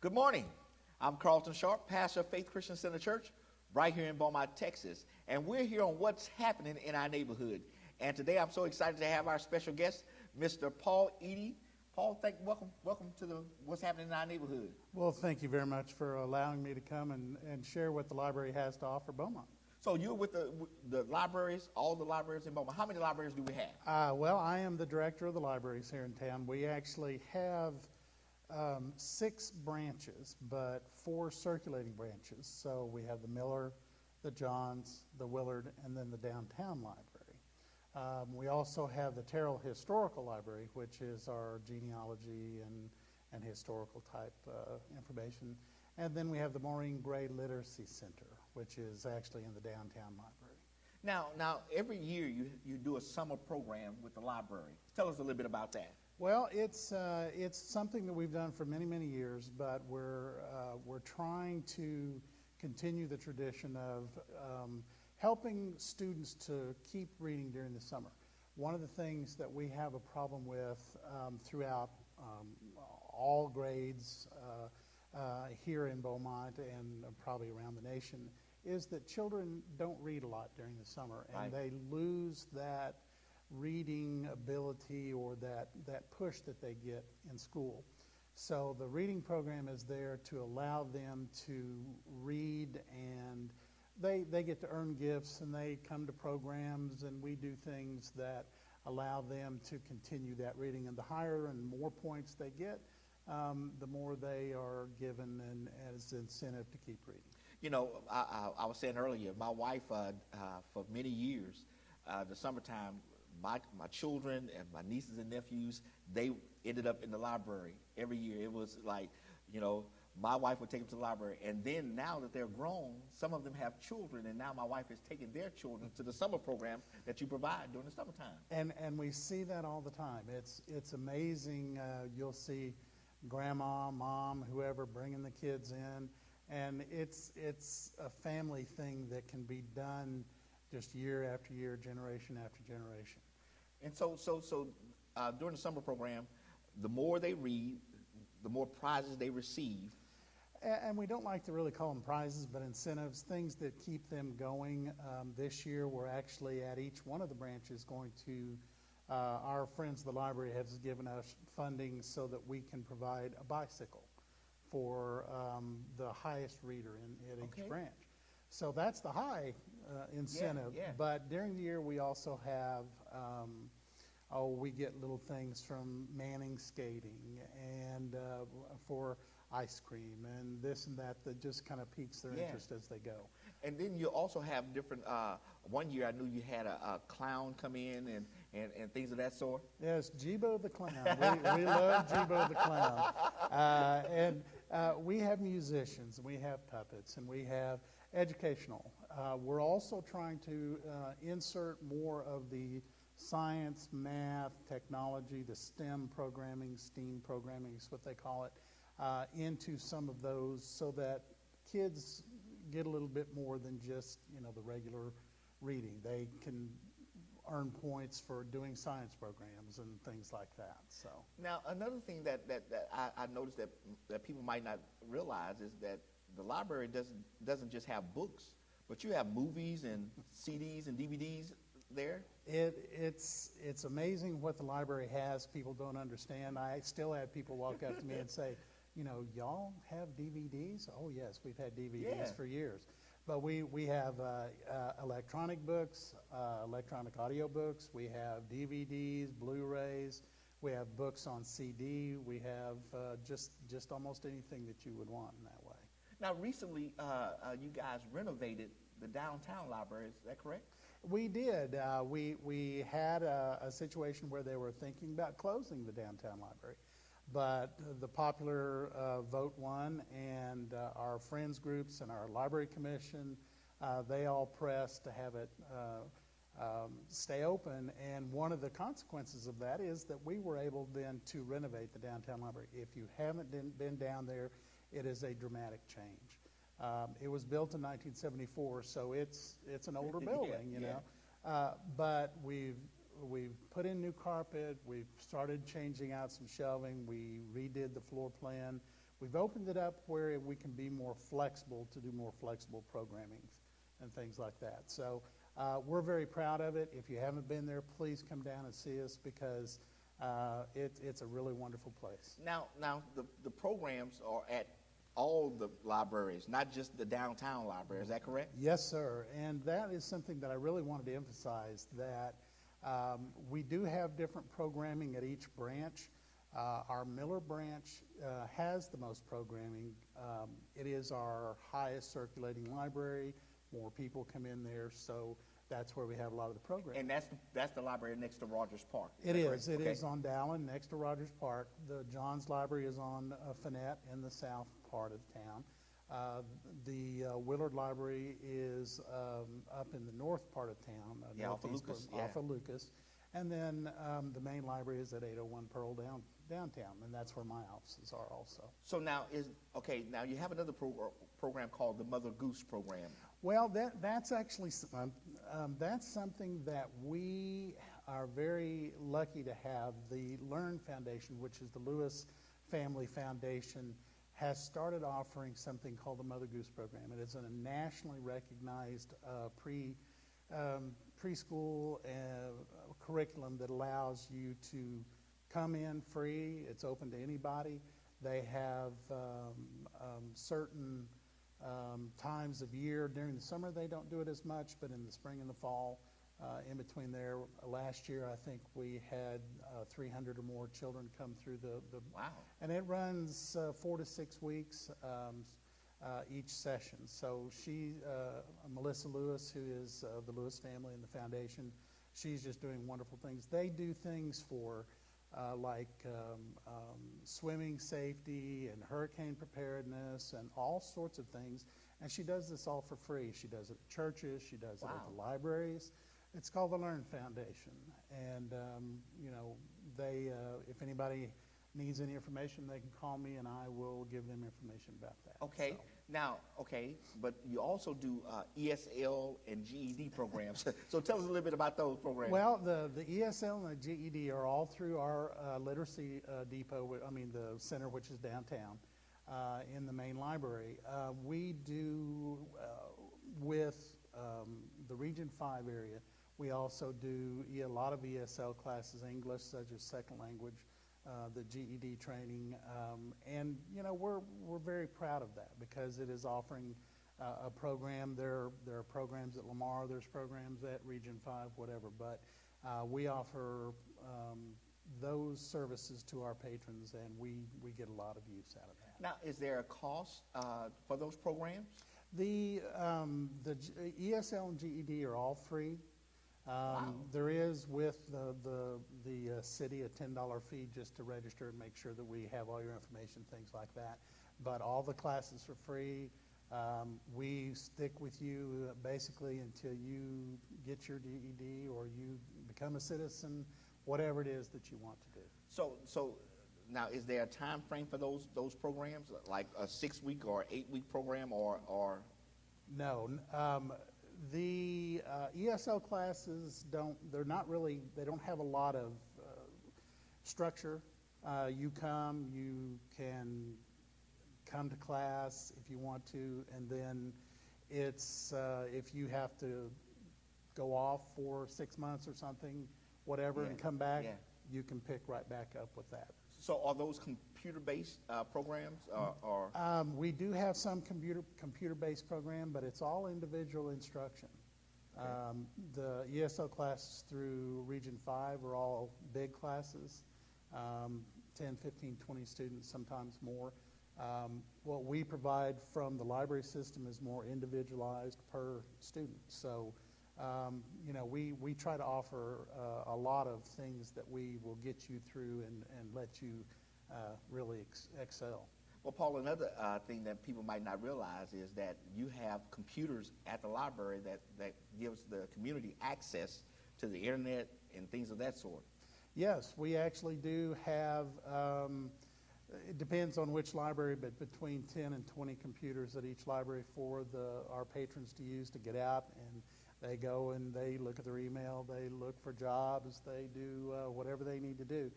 Good morning. I'm Carlton Sharp, pastor of Faith Christian Center Church, right here in Beaumont, Texas. And we're here on what's happening in our neighborhood. And today I'm so excited to have our special guest, Mr. Paul Eddy. Paul, welcome to the what's happening in our neighborhood. Well, thank you very much for allowing me to come and share what the library has to offer Beaumont. So you're with the libraries, all the libraries in Beaumont. How many libraries do we have? Well, I am the director of the libraries here in town. We actually have 6 branches, but 4 circulating branches. So we have the Miller, the Johns, the Willard, and then the downtown library. We also have the Terrell Historical Library, which is our genealogy and historical type information. And then we have the Maureen Gray Literacy Center, which is actually in the downtown library. Now, every year you do a summer program with the library. Tell us a little bit about that. Well, it's something that we've done for many, many years, but we're trying to continue the tradition of helping students to keep reading during the summer. One of the things that we have a problem with throughout all grades here in Beaumont and probably around the nation is that children don't read a lot during the summer, and they lose that reading ability or that push that they get in school. So the reading program is there to allow them to read, and they get to earn gifts, and they come to programs, and we do things that allow them to continue that reading. And the higher and more points they get, the more they are given and as incentive to keep reading. You know, I was saying earlier, my wife, for many years, the summertime, my children and my nieces and nephews, they ended up in the library every year. It was like, my wife would take them to the library. And then now that they're grown, some of them have children, and now my wife is taking their children to the summer program that you provide during the summertime. And we see that all the time. It's amazing. You'll see grandma, mom, whoever bringing the kids in, and it's a family thing that can be done just year after year, generation after generation. And so during the summer program, the more they read, the more prizes they receive. And we don't like to really call them prizes, but incentives, things that keep them going. This year, we're actually at each one of the branches going to, our friends at the library has given us funding so that we can provide a bicycle for the highest reader at each branch. So that's the high incentive. Yeah. But during the year, we also have, we get little things from Manning Skating and for ice cream and this and that just kind of piques their interest as they go. And then you also have different, one year I knew you had a clown come in and things of that sort. Yes, Jibo the Clown. We love Jibo the Clown. And we have musicians, we have puppets, and we have educational. We're also trying to insert more of the science, math, technology, the STEM programming, STEAM programming is what they call it, into some of those so that kids get a little bit more than just, the regular reading. They can earn points for doing science programs and things like that. So now another thing that I noticed that people might not realize is that the library doesn't just have books, but you have movies and CDs and DVDs there. It's amazing what the library has. People don't understand. I still have people walk up to me and say, y'all have DVDs? Oh yes, we've had DVDs for years. But we have electronic books, electronic audio books. We have DVDs, Blu-rays. We have books on CD. We have just almost anything that you would want in that way. Now, recently, you guys renovated the downtown library. Is that correct? We did. We had a situation where they were thinking about closing the downtown library. But the popular vote won, and our friends groups and our library commission, they all pressed to have it stay open. And one of the consequences of that is that we were able then to renovate the downtown library. If you haven't been down there, it is a dramatic change. It was built in 1974, so it's an older building, you know. But we've put in new carpet. We've started changing out some shelving. We redid the floor plan. we've opened it up where we can be more flexible to do more flexible programming and things like that. So we're very proud of it. If you haven't been there, please come down and see us because it's a really wonderful place. Now the programs are at all the libraries, not just the downtown library. Is that correct? Yes, sir. And that is something that I really wanted to emphasize, that we do have different programming at each branch. Our Miller branch has the most programming. It is our highest circulating library. More people come in there, so that's where we have a lot of the programming. And that's the library next to Rogers Park. It is. It Okay. is on Dallin, next to Rogers Park. The Johns Library is on Finette in the south part of town. The Willard Library is up in the north part of town. Yeah, off of northeast Lucas, part- Off of Lucas. And then the main library is at 801 Pearl downtown, and that's where my offices are also. So now now you have another program called the Mother Goose program. Well, that's actually that's something that we are very lucky to have. The Learn Foundation, which is the Lewis Family Foundation, has started offering something called the Mother Goose program. It is a nationally recognized preschool curriculum that allows you to come in free. It's open to anybody. They have certain times of year. During the summer, they don't do it as much, but in the spring and the fall, in between there, last year, I think we had 300 or more children come through the Wow. and it runs 4 to 6 weeks each session. So Melissa Lewis, who is the Lewis family and the foundation, she's just doing wonderful things. They do things for swimming safety and hurricane preparedness and all sorts of things. And she does this all for free. She does it at churches. She does it at the libraries. It's called the Learn Foundation. And, if anybody needs any information, they can call me and I will give them information about that. Okay. So. But you also do ESL and GED programs. So tell us a little bit about those programs. Well, the ESL and the GED are all through our literacy depot, the center, which is downtown in the main library. We do, with the Region 5 area, we also do a lot of ESL classes, English such as second language, the GED training, and we're very proud of that because it is offering a program. There are programs at Lamar, there's programs at Region 5, whatever, but we offer those services to our patrons, and we get a lot of use out of that. Now, is there a cost for those programs? The ESL and GED are all free. There is with the city a $10 fee just to register and make sure that we have all your information, things like that. But all the classes are free. We stick with you basically until you get your GED or you become a citizen, whatever it is that you want to do. So now, is there a time frame for those programs, like a 6-week or 8-week program, or? No. The ESL classes they don't have a lot of structure. You can come to class if you want to, and then it's, if you have to go off for 6 months or something, whatever, and come back, you can pick right back up with that. So are those computer-based programs, or? We do have some computer-based program, but it's all individual instruction. Okay. The ESL classes through Region 5 are all big classes, 10, 15, 20 students, sometimes more. What we provide from the library system is more individualized per student. So, we try to offer a lot of things that we will get you through and let you really excel. Well, Paul, another thing that people might not realize is that you have computers at the library that gives the community access to the internet and things of that sort. Yes, we actually do have, it depends on which library, but between 10 and 20 computers at each library for our patrons to use to get out, and they go and they look at their email, they look for jobs, they do whatever they need to do.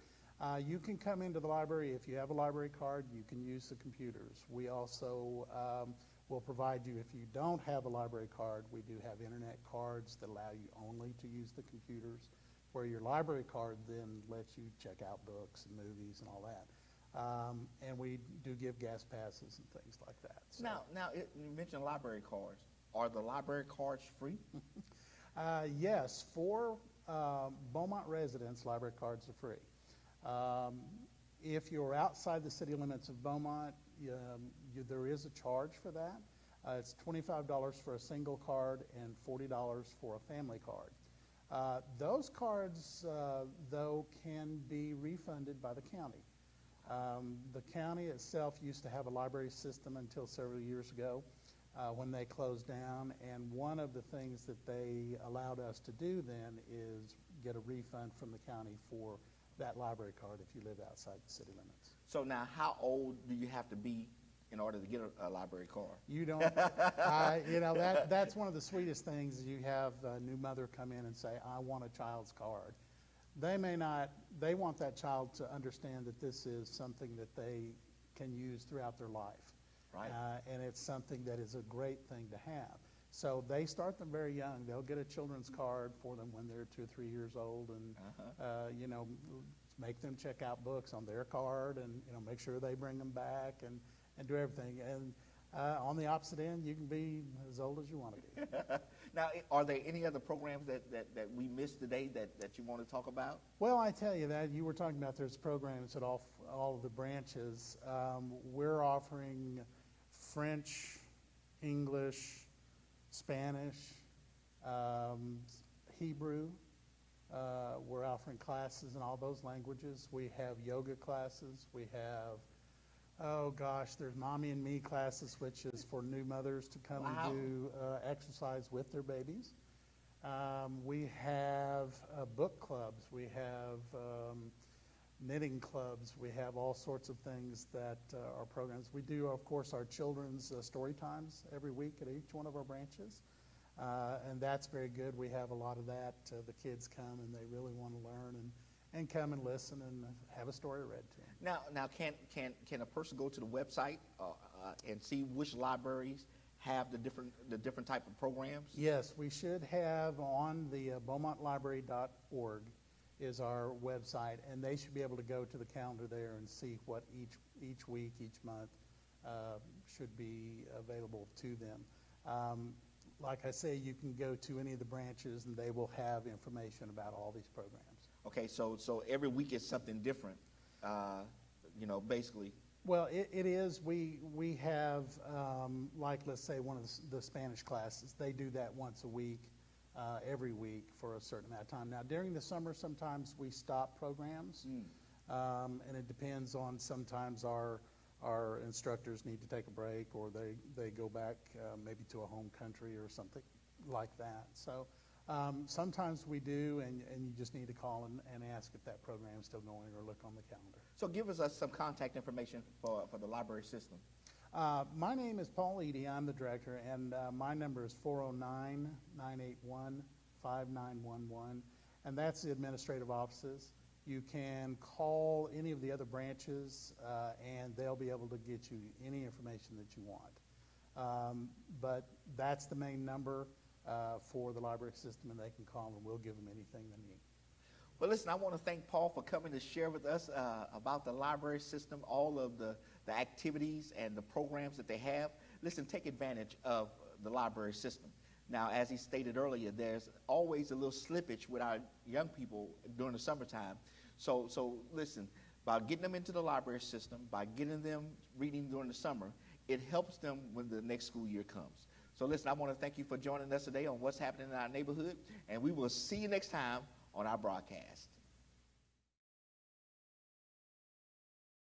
You can come into the library. If you have a library card, you can use the computers. We also will provide you, if you don't have a library card, we do have internet cards that allow you only to use the computers, where your library card then lets you check out books and movies and all that. And we do give gas passes and things like that. So, You mentioned library cards. Are the library cards free? yes, for Beaumont residents, library cards are free. If you're outside the city limits of Beaumont, there is a charge for that. It's $25 for a single card and $40 for a family card. Those cards, though, can be refunded by the county. The county itself used to have a library system until several years ago when they closed down, and one of the things that they allowed us to do then is get a refund from the county for that library card if you live outside the city limits. So now, how old do you have to be in order to get a library card? You don't, that's one of the sweetest things. You have a new mother come in and say, I want a child's card. They may not, they want that child to understand that this is something that they can use throughout their life. Right. And it's something that is a great thing to have. So they start them very young. They'll get a children's card for them when they're 2 or 3 years old, and make them check out books on their card, and make sure they bring them back, and do everything. And on the opposite end, you can be as old as you want to be. Now, are there any other programs that we missed today that you want to talk about? Well, I tell you that you were talking about there's programs at all of the branches. We're offering French, English, Spanish, Hebrew. We're offering classes in all those languages. We have yoga classes. We have, there's Mommy and Me classes, which is for new mothers to come and do exercise with their babies. We have book clubs. We have knitting clubs. We have all sorts of things that are programs. We do, of course, our children's story times every week at each one of our branches. And that's very good. We have a lot of that. The kids come and they really want to learn and come and listen and have a story read to them. Now, can a person go to the website and see which libraries have the different type of programs? Yes, we should have on the BeaumontLibrary.org is our website, and they should be able to go to the calendar there and see what each week, each month should be available to them. Like I say, you can go to any of the branches and they will have information about all these programs. Okay, so every week is something different, basically. Well, it is. We have, let's say one of the Spanish classes, they do that once a week, every week for a certain amount of time. Now, during the summer, sometimes we stop programs, and it depends on sometimes our instructors need to take a break, or they go back maybe to a home country or something like that. So sometimes we do, and you just need to call and ask if that program is still going, or look on the calendar. So give us some contact information for the library system. My name is Paul Eddy. I'm the director, and my number is 409-981-5911, and that's the administrative offices. You can call any of the other branches, and they'll be able to get you any information that you want. But that's the main number for the library system, and they can call, and we'll give them anything they need. Well, listen, I want to thank Paul for coming to share with us about the library system, all of the activities and the programs that they have. Listen, take advantage of the library system. Now, as he stated earlier, there's always a little slippage with our young people during the summertime. So listen, by getting them into the library system, by getting them reading during the summer, it helps them when the next school year comes. So listen, I want to thank you for joining us today on What's Happening in Our Neighborhood, and we will see you next time on our broadcast.